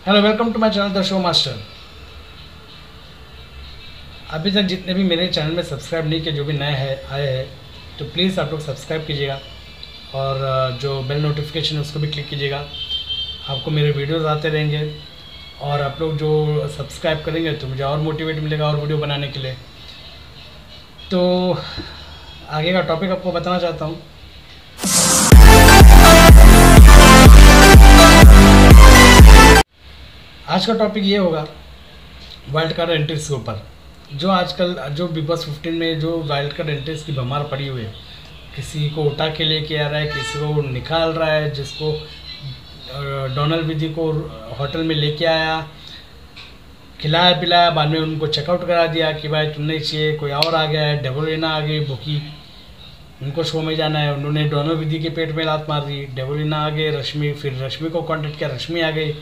Hello, welcome to my channel the show master. अभी तक जितने भी मेरे चैनल में सब्सक्राइब नहीं किए, जो भी नए हैं आए हैं, तो प्लीज़ आप लोग सब्सक्राइब कीजिएगा और जो बेल नोटिफिकेशन है उसको भी क्लिक कीजिएगा। आपको मेरे वीडियोस आते रहेंगे और आप लोग जो सब्सक्राइब करेंगे तो मुझे और मोटिवेट मिलेगा और वीडियो बनाने के लिए। तो आगे का टॉपिक आपको बताना चाहता हूँ। आज का टॉपिक ये होगा वाइल्ड कार्ड एंट्रीज के ऊपर। जो आजकल जो बिग बॉस 15 में जो वाइल्ड कार्ड एंट्रीज की भमार पड़ी हुई है, किसी को उठा के लेके आ रहा है, किसी को निकाल रहा है, जिसको डोनाल्ड विधि को होटल में लेके आया, खिलाया पिलाया, बाद में उनको चेकआउट करा दिया कि भाई तुम नहीं चाहिए, कोई और आ गया है, डेवोलिना आ गई भूखी, उनको शो में जाना है, उन्होंने डोनाल्ड विधि के पेट में लात मार दी, डेवोलिना आ गई, रश्मि, फिर रश्मि को कॉन्टेक्ट किया, रश्मि आ गई,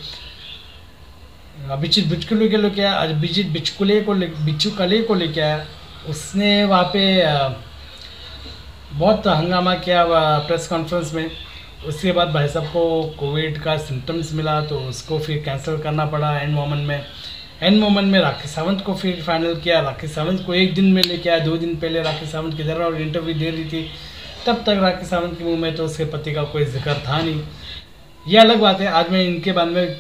अभिजीत बिचकुले के लेके आया, अभिजीत बिचुकले को लेके आया, उसने वहाँ पे बहुत हंगामा किया प्रेस कॉन्फ्रेंस में। उसके बाद भाई साहब को कोविड का सिम्टम्स मिला तो उसको फिर कैंसिल करना पड़ा एंड मोमेंट में राखी सावंत को फिर फाइनल किया। राखी सावंत को एक दिन में लेके आया, 2 दिन पहले राखी सावंत किधर और इंटरव्यू दे रही थी, तब तक राखी सावंत के मुंह में तो उसके पति का कोई जिक्र था नहीं। ये अलग बात है। आज मैं इनके बारे में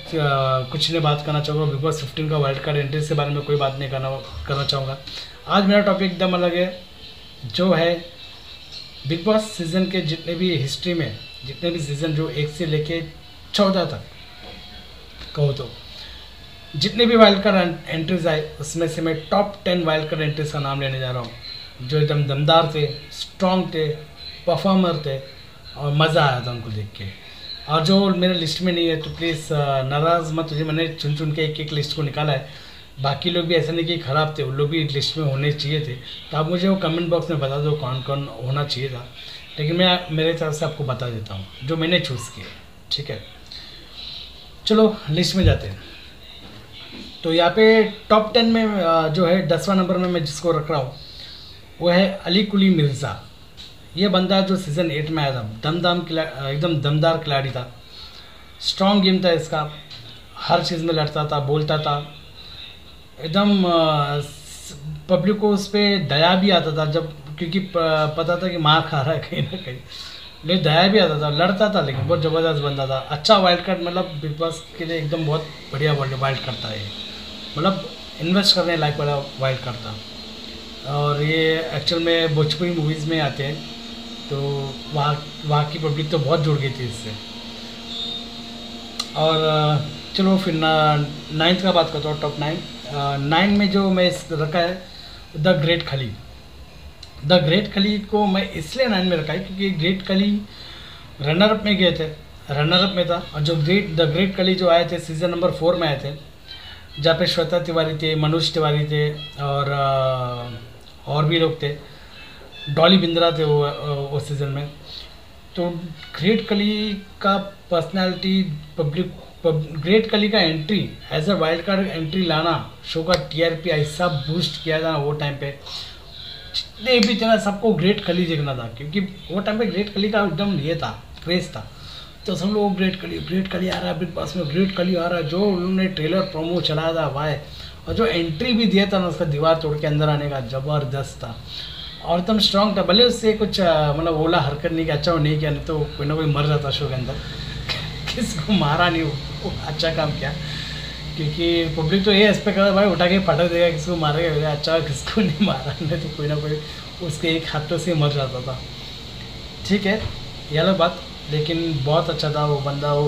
कुछ नहीं बात करना चाहूँगा। बिग बॉस 15 का वाइल्ड कार्ड एंट्रीज के बारे में कोई बात नहीं करना चाहूँगा। आज मेरा टॉपिक एकदम अलग है, जो है बिग बॉस सीज़न के जितने भी हिस्ट्री में जितने भी सीज़न जो 1 से लेके 14 तक कहो तो जितने भी वाइल्ड कार्ड एंट्रीज आए, उसमें से मैं टॉप 10 वाइल्ड कार्ड एंट्रीज का नाम लेने जा रहा हूँ, जो एकदम दमदार थे, स्ट्रॉन्ग थे, परफॉर्मर थे और मज़ा आया था उनको देख के। और जो मेरे लिस्ट में नहीं है तो प्लीज़ नाराज़ मत होइए, मैंने चुन के एक लिस्ट को निकाला है। बाकी लोग भी ऐसा नहीं कि ख़राब थे, उन लोग भी लिस्ट में होने चाहिए थे, तो आप मुझे वो कमेंट बॉक्स में बता दो कौन कौन होना चाहिए था, लेकिन मैं मेरे तरफ से आपको बता देता हूँ जो मैंने चूज़ किया। ठीक है, चलो लिस्ट में जाते हैं। तो यहाँ पे टॉप 10 में जो है 10वां नंबर में मैं जिसको रख रहा हूँ वो है अली कुली मिर्ज़ा। ये बंदा जो सीज़न 8 में आया था, एकदम दमदार खिलाड़ी था, स्ट्रॉन्ग गेम था इसका, हर चीज़ में लड़ता था, बोलता था, एकदम पब्लिक को उस पर दया भी आता था, जब क्योंकि पता था कि मार खा रहा है कहीं ना कहीं, लेकिन दया भी आता था, लड़ता था, लेकिन बहुत ज़बरदस्त बंदा था। अच्छा वाइल्ड कार्ड, मतलब बिग बॉस के लिए एकदम बहुत बढ़िया वाइल्ड कार्ड था ये, मतलब इन्वेस्ट करने लायक वाला वाइल्ड कार्ड था। और ये एक्चुअल में भोजपुरी मूवीज़ में आते हैं, तो वहाँ की पब्लिक तो बहुत जुड़ गई थी इससे। और चलो फिर 9th का बात करता हूँ, टॉप 9 में जो मैं रखा है द ग्रेट खली। द ग्रेट खली को मैं इसलिए 9 में रखा है क्योंकि ग्रेट खली रनर अप में गए थे, रनर अप में था। और जो द ग्रेट खली जो आए थे सीज़न नंबर 4 में आए थे, जहाँ पे श्वेता तिवारी थे, मनोज तिवारी थे और भी लोग थे, डॉली बिंद्रा थे वो सीज़न में। तो ग्रेट खली का पर्सनालिटी, ग्रेट खली का entry as a wild card entry लाना, शो का टीआरपी ऐसा बूस्ट किया था वो टाइम पे, जितने भी थे ना सबको ग्रेट खली देखना था, क्योंकि वो टाइम पे ग्रेट खली का एकदम ये था, क्रेज था। तो सब लोग ग्रेट खली आ रहा है बिग बॉस में, ग्रेट खली आ रहा है। जो उन्होंने ट्रेलर प्रोमो चलाया था वाह, और जो एंट्री भी दिया था ना उसका दीवार तोड़ के अंदर आने का, ज़बरदस्त था और एकदम स्ट्रॉन्ग था। भले उससे कुछ मतलब ओला हरकत नहीं किया, अच्छा वो नहीं किया, नहीं तो कोई ना कोई मर जाता शो के अंदर। किसको मारा नहीं, वो अच्छा काम किया, क्योंकि पब्लिक तो ये एक्सपेक्ट करता भाई उठा के पटक देगा, किसको मारेगा, अच्छा किसको नहीं मारा, नहीं तो कोई ना कोई उसके एक हाथों से मर जाता था। ठीक है, ये अलग बात, लेकिन बहुत अच्छा था वो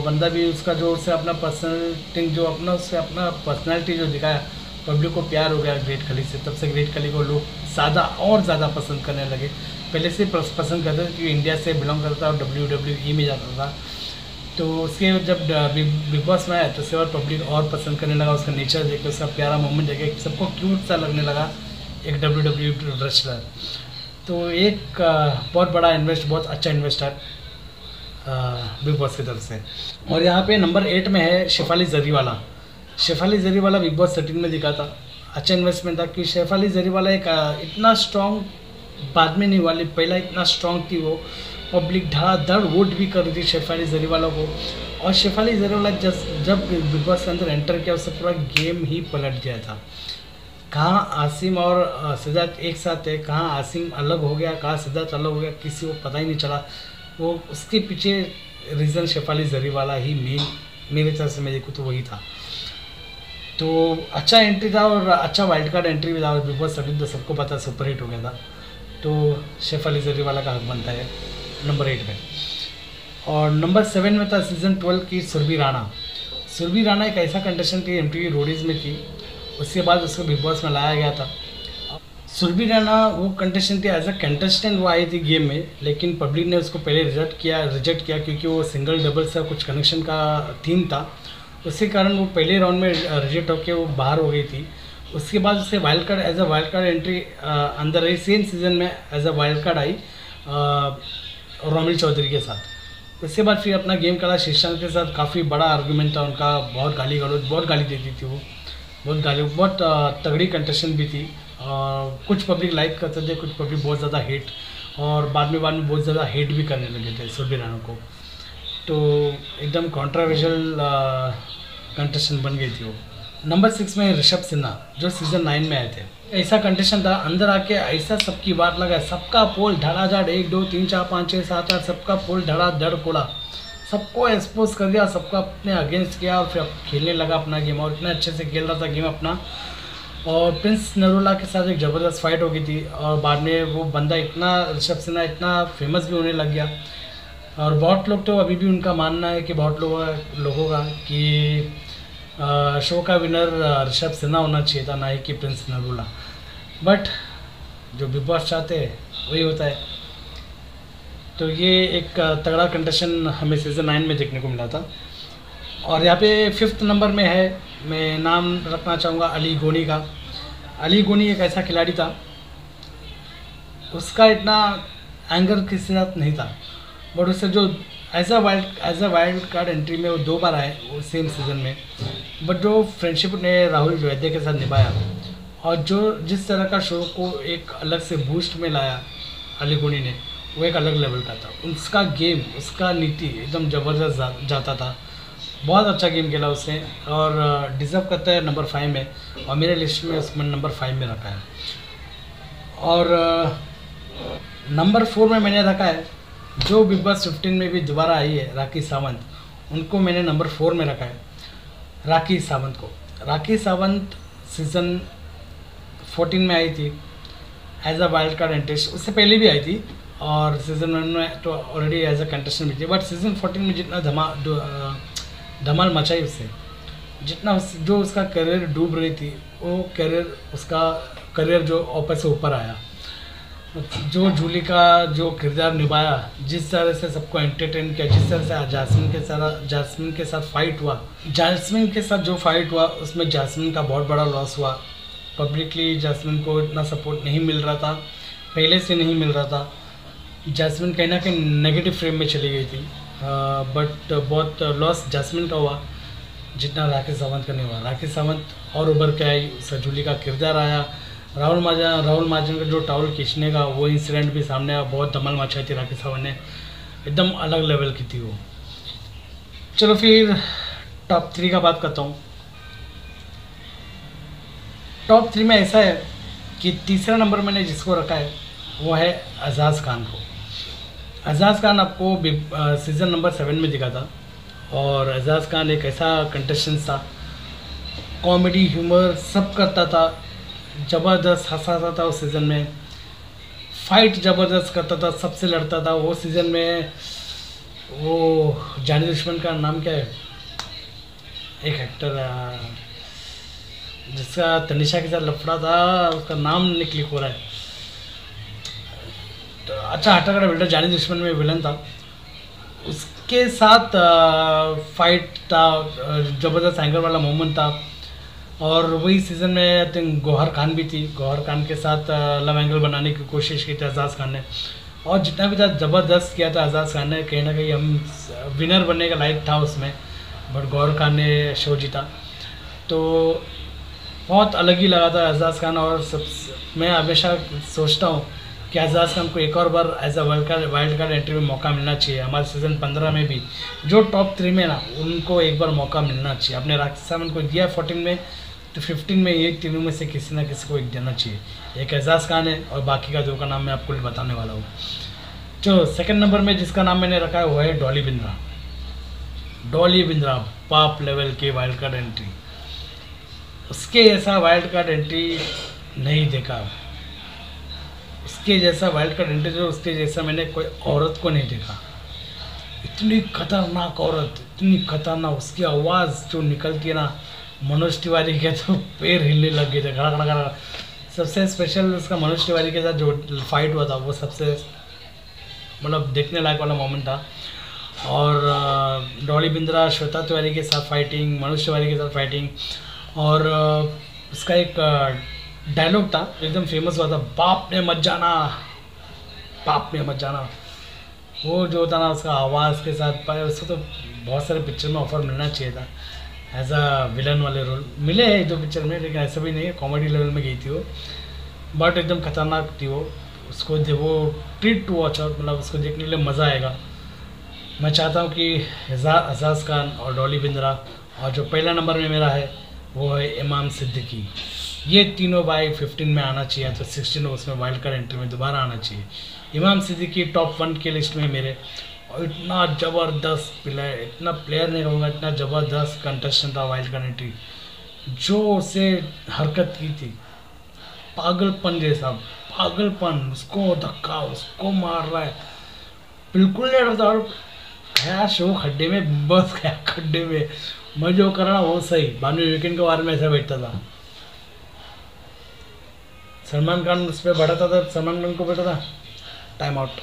बंदा भी, उसका जो उससे अपना पर्सनल जो अपना उससे अपना पर्सनैलिटी जो दिखाया, पब्लिक को प्यार हो गया ग्रेट खली से। तब से ग्रेट खली को लोग ज़्यादा पसंद करने लगे। पहले से पसंद करते थे क्योंकि इंडिया से बिलोंग करता था और WWE में जाता था, तो उसके जब बिग बॉस में आया तो उसके बाद पब्लिक और पसंद करने लगा, उसका नेचर देख के, उसका प्यारा मोमेंट देख के सबको क्यूट सा लगने लगा एक WWE रेसलर। तो एक बहुत बड़ा इन्वेस्ट, बहुत अच्छा इन्वेस्ट है बिग बॉस की तरफ से। और यहाँ पे नंबर 8 में है शेफाली जरीवाला। शेफाली जरीवाला बिग बॉस 13 में दिखा था, अच्छा इन्वेस्टमेंट था कि शेफाली जरीवाला एक इतना स्ट्रॉन्ग बाद में नहीं वाली, पहला इतना स्ट्रॉन्ग थी वो, पब्लिक धड़ाधड़ वोट भी कर रही थी शेफाली जरीवाला को। और शेफाली जरूर जब बिग बॉस के अंदर एंटर किया उससे पूरा गेम ही पलट गया था। कहाँ आसिम और सिद्धार्थ एक साथ थे, कहाँ आसिम अलग हो गया, कहाँ सिद्धार्थ अलग हो गया, किसी को पता ही नहीं चला। वो उसके पीछे रीज़न शेफाली जरीवाला ही मेन, मेरी तरफ से मैं देखूँ तो वही था। तो अच्छा एंट्री था और अच्छा वाइल्ड कार्ड एंट्री भी था। बिग बॉस अभी तो सबको पता सुपर हिट हो गया था, तो शेफाली जरीवाला का हक बनता है नंबर 8 में। और नंबर 7 में था सीज़न 12 की सुरभि राणा। सुरभि राणा एक ऐसा कंटेस्टेंट थी, MTV रोडीज़ में थी, उसके बाद उसको बिग बॉस में लाया गया था। सुरभि राणा वो कंटेस्टेंट थी, एज अ कंटेस्टेंट वो आई थी गेम में, लेकिन पब्लिक ने उसको पहले रिजेक्ट किया क्योंकि वो सिंगल डबल से कुछ कनेक्शन का थीम था। उसके कारण वो पहले राउंड में रिजेक्ट होकर वो बाहर हो गई थी। उसके बाद उससे wild card as a wild card entry अंदर रही, सेम सीज़न में एज अ वाइल्ड कार्ड आई रोमिल चौधरी के साथ। उसके बाद फिर अपना गेम खेला शीर्षांक के साथ, काफ़ी बड़ा आर्गूमेंट था उनका, बहुत गाली देती थी वो, बहुत तगड़ी कंटेस्टेंट भी थी। कुछ पब्लिक लाइक करते थे, कुछ पब्लिक बहुत ज़्यादा हेट, और बाद में बहुत ज़्यादा हेट भी करने लगे थे सुरभि राणा को। तो एकदम कॉन्ट्रोवर्शियल कंटेस्टेंट बन गई थी वो। नंबर 6 में ऋषभ सिन्हा, जो सीज़न 9 में आए थे। ऐसा कंटेस्टेंट था, अंदर आके ऐसा सबकी बात लगा, सबका पोल धड़ाधड़ 1 2 3 4 5 6 7 8 सबका पोल धड़ाधड़ कोड़ा, सबको एक्सपोज कर दिया, सबको अपने अगेंस्ट किया और फिर खेलने लगा अपना गेम, और इतना अच्छे से खेल रहा था गेम अपना। और प्रिंस नरूला के साथ एक ज़बरदस्त फाइट हो गई थी, और बाद में वो बंदा इतना, ऋषभ सिन्हा इतना फेमस भी होने लग गया। और बहुत लोग तो अभी भी उनका मानना है कि बहुत लोगों का कि शो का विनर ऋषभ सिन्हा होना चाहिए था, ना ही कि प्रिंस नरूला। बट जो बिग बॉस चाहते हैं वही होता है। तो ये एक तगड़ा कंटेस्टेंट हमें सीज़न 9 में देखने को मिला था। और यहाँ पे 5th नंबर में है, मैं नाम रखना चाहूँगा अली गोनी का। अली गोनी एक ऐसा खिलाड़ी था, उसका इतना एंगर किसी साथ नहीं था, बट उससे जो as a wild card entry में वो 2 बार आए वो सेम सीज़न में, बट जो फ्रेंडशिप ने राहुल वैद्य के साथ निभाया, और जो जिस तरह का शो को एक अलग से बूस्ट में लाया अली गोनी ने, वो एक अलग लेवल का था। उसका गेम, उसका नीति एकदम ज़बरदस्त जाता था, बहुत अच्छा गेम खेला उसने, और डिज़र्व करता है नंबर 5 में, और मेरे लिस्ट में उसमें नंबर 5 में रखा है। और नंबर 4 में मैंने रखा है, जो बिग बॉस 15 में भी दोबारा आई है, राखी सावंत, उनको मैंने नंबर 4 में रखा है, राखी सावंत को। राखी सावंत सीज़न 14 में आई थी एज अ वाइल्ड कार्ड एंट्रेस्ट, उससे पहले भी आई थी, और सीज़न 1 में तो ऑलरेडी एज अ कंटेस्टेंट भी थी। बट सीज़न 14 में जितना धमाल मचाई उससे, जितना जो उसका करियर डूब रही थी, वो उसका करियर जो ऊपर से ऊपर आया। जो जूली का जो किरदार निभाया, जिस तरह से सबको एंटरटेन किया, जिस तरह से जास्मिन के साथ फाइट हुआ, जास्मिन के साथ जो फाइट हुआ उसमें जास्मिन का बहुत बड़ा लॉस हुआ। पब्लिकली जास्मिन को इतना सपोर्ट नहीं मिल रहा था, पहले से नहीं मिल रहा था। जास्मिन कहीं ना कहीं नेगेटिव फ्रेम में चली गई थी, बट बहुत लॉस जास्मिन का हुआ, जितना राखी सावंत का नहीं हुआ। राखी सावंत और उभर के आई, उसका जूली का किरदार आया। राहुल महाजन का जो टावल खींचने का वो इंसिडेंट भी सामने आया, बहुत धमाल मचाई थी राखी सावंत ने, एकदम अलग लेवल की थी वो। चलो फिर टॉप 3 का बात करता हूँ। टॉप 3 में ऐसा है कि तीसरा नंबर मैंने जिसको रखा है वो है एजाज खान को। एजाज खान आपको सीज़न नंबर 7 में दिखा था, और एजाज खान एक ऐसा कंटेस्टेंट था, कॉमेडी ह्यूमर सब करता था, ज़बरदस्त हंसाता था उस सीज़न में, फाइट ज़बरदस्त करता था, सबसे लड़ता था। वो सीज़न में वो जानी दुश्मन का नाम क्या है, एक एक्टर जिसका तनिषा के साथ लफड़ा था, उसका नाम नहीं क्लिक हो रहा है। तो अच्छा हटाकड़ा बिल्डर जानी दुश्मन में विलन था, उसके साथ फाइट था, ज़बरदस्त एंगर वाला मोमेंट था। और वही सीज़न में आई थिंक गौहर खान भी थी, गौहर खान के साथ लव एंगल बनाने की कोशिश की थी एजाज खान ने, और जितना भी था ज़बरदस्त किया था एजाज खान ने। कहीं ना कहीं हम विनर बनने का लायक था उसमें, बट गौहर खान ने शो जीता, तो बहुत अलग ही लगा था एजाज खान। और सब मैं हमेशा सोचता हूँ कि एजाज खान को एक और बार as a wild card entry में मौका मिलना चाहिए। हमारे सीज़न 15 में भी जो टॉप 3 में ना, उनको एक बार मौका मिलना चाहिए। अपने राकेश सावंत को दिया 14 में, तो 15 में ये तीनों में से किसी ना किसी को एक देना चाहिए। एक एजाज खान है और बाकी का दो का नाम मैं आपको बताने वाला हूँ। जो सेकंड नंबर में जिसका नाम मैंने रखा है वो है डॉली बिंद्रा। डॉली बिंद्रा पाप लेवल के वाइल्ड कार्ड एंट्री, उसके जैसा वाइल्ड कार्ड एंट्री नहीं देखा। उसके जैसा वाइल्ड कार्ड एंट्री जो उसके जैसा मैंने कोई औरत को नहीं देखा। इतनी खतरनाक औरत, इतनी खतरनाक, उसकी आवाज़ जो निकलती है ना, मनोज तिवारी के तो पैर हिलने लग गए थे, खड़ा खड़ा खड़ा। सबसे स्पेशल उसका मनोज तिवारी के साथ जो फाइट हुआ था वो सबसे मतलब देखने लायक वाला मोमेंट था। और डॉली बिंद्रा श्वेता तिवारी के साथ फाइटिंग, मनोज तिवारी के साथ फाइटिंग, और उसका एक डायलॉग था एकदम फेमस हुआ था, बाप ने मत जाना, बाप ने मत जाना। वो जो था ना उसका आवाज़ के साथ पाए, उसको तो बहुत सारे पिक्चर में ऑफर मिलना चाहिए था एज अ विलन वाले रोल। मिले हैं 1-2 पिक्चर में, लेकिन ऐसा भी नहीं है, कॉमेडी लेवल में गई थी वो, बट एकदम खतरनाक थी वो। उसको वो ट्रीट टू वॉच आउट, मतलब उसको देखने के लिए मज़ा आएगा। मैं चाहता हूँ कि एजाज खान और डॉली बिंद्रा, और जो पहला नंबर में मेरा है वो है इमाम सिद्दीकी, ये तीनों भाई 15 में आना चाहिए, तो 16 उसमें वाइल्ड कार्ड एंट्री में दोबारा आना चाहिए। इमाम सिद्दीकी टॉप 1 के लिस्ट में मेरे, और इतना ज़बरदस्त प्लेयर, इतना प्लेयर नहीं कहूँगा, इतना ज़बरदस्त कंटेस्टेंट था वाइल्ड कार्ड एंट्री। जो उसे हरकत की थी, पागलपन जैसा, पागलपन, उसको धक्का, उसको मार रहा है, बिल्कुल नहीं डरता। और गया शो खड्डे में, बस गया खड्डे में, मैं जो करना वो सही। भानु वीकेंड के बारे में ऐसा बैठता था, सलमान खान उस पर बढ़ाता था, सलमान खान को बैठा था टाइम आउट।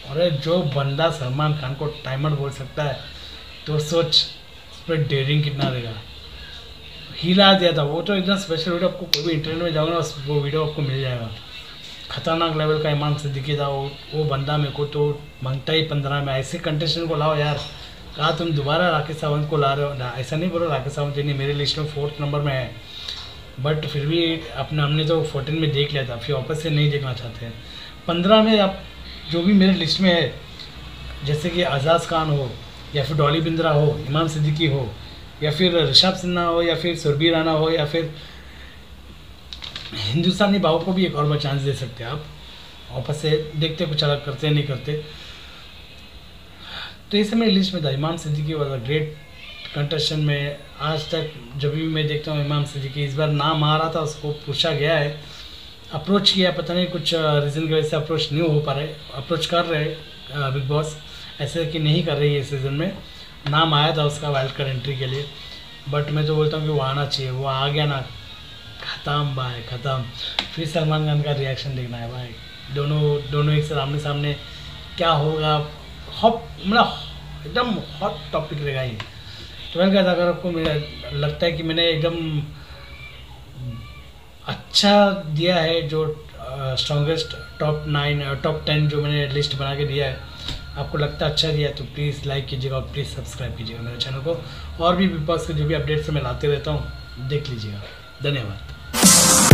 अरे जो बंदा सलमान खान को टाइम आउट बोल सकता है, तो सोच उस पर डेयरिंग कितना देगा। हिला दिया था वो, तो एकदम स्पेशल वीडियो, आपको कोई भी इंटरनेट में जाओगे ना वो वीडियो आपको मिल जाएगा। खतरनाक लेवल का इमाम सिद्दीकी था वो बंदा। मेरे को तो मांगता ही 15 में, ऐसे कंटेस्टेंट को लाओ यार। कहा तुम दोबारा राकेश सावंत को ला रहे हो, ऐसा नहीं बोलो राकेश सावंत नहीं, मेरे लिस्ट में 4th नंबर में है, बट फिर भी हमने तो 14 में देख लिया था, फिर वापस से नहीं देखना चाहते हैं। 15 में आप जो भी मेरे लिस्ट में है, जैसे कि एजाज खान हो, या फिर डॉली बिंद्रा हो, इमाम सिद्दीकी हो, या फिर ऋषभ सिन्हा हो, या फिर सुरभि राणा हो, या फिर हिंदुस्तानी भाव को भी एक और बार चांस दे सकते हैं आप। वापस से देखते कुछ अलग करते नहीं करते। तो इस मेरी लिस्ट में था इमाम Siddiqui was a great contestant में। आज तक जब भी मैं देखता हूँ इमाम सिद्दीकी, इस बार नाम आ रहा था, उसको पूछा गया है, अप्रोच किया, पता नहीं कुछ रीज़न की वजह से अप्रोच नहीं हो पा रहे। अप्रोच कर रहे बिग बॉस, ऐसे कि नहीं कर रही है। सीज़न में नाम आया था उसका वाइल्ड कार्ड एंट्री के लिए, बट मैं तो बोलता हूँ कि वो आना चाहिए। वो आ गया ना, ख़त्म भाई, ख़त्म। फिर सलमान खान का रिएक्शन देखना है भाई, दोनों एक सामने सामने क्या होगा। मतलब एकदम हॉट टॉपिक रहेगा ये। तो मैंने कहा अगर आपको मेरा लगता है कि मैंने एकदम अच्छा दिया है, जो स्ट्रॉन्गेस्ट टॉप 10 जो मैंने लिस्ट बना के दिया है, आपको लगता है अच्छा दिया है, तो प्लीज़ लाइक कीजिएगा और प्लीज़ सब्सक्राइब कीजिएगा मेरे चैनल को। और भी बिग बॉस के जो भी अपडेट्स मैं लाते रहता हूँ, देख लीजिएगा। धन्यवाद।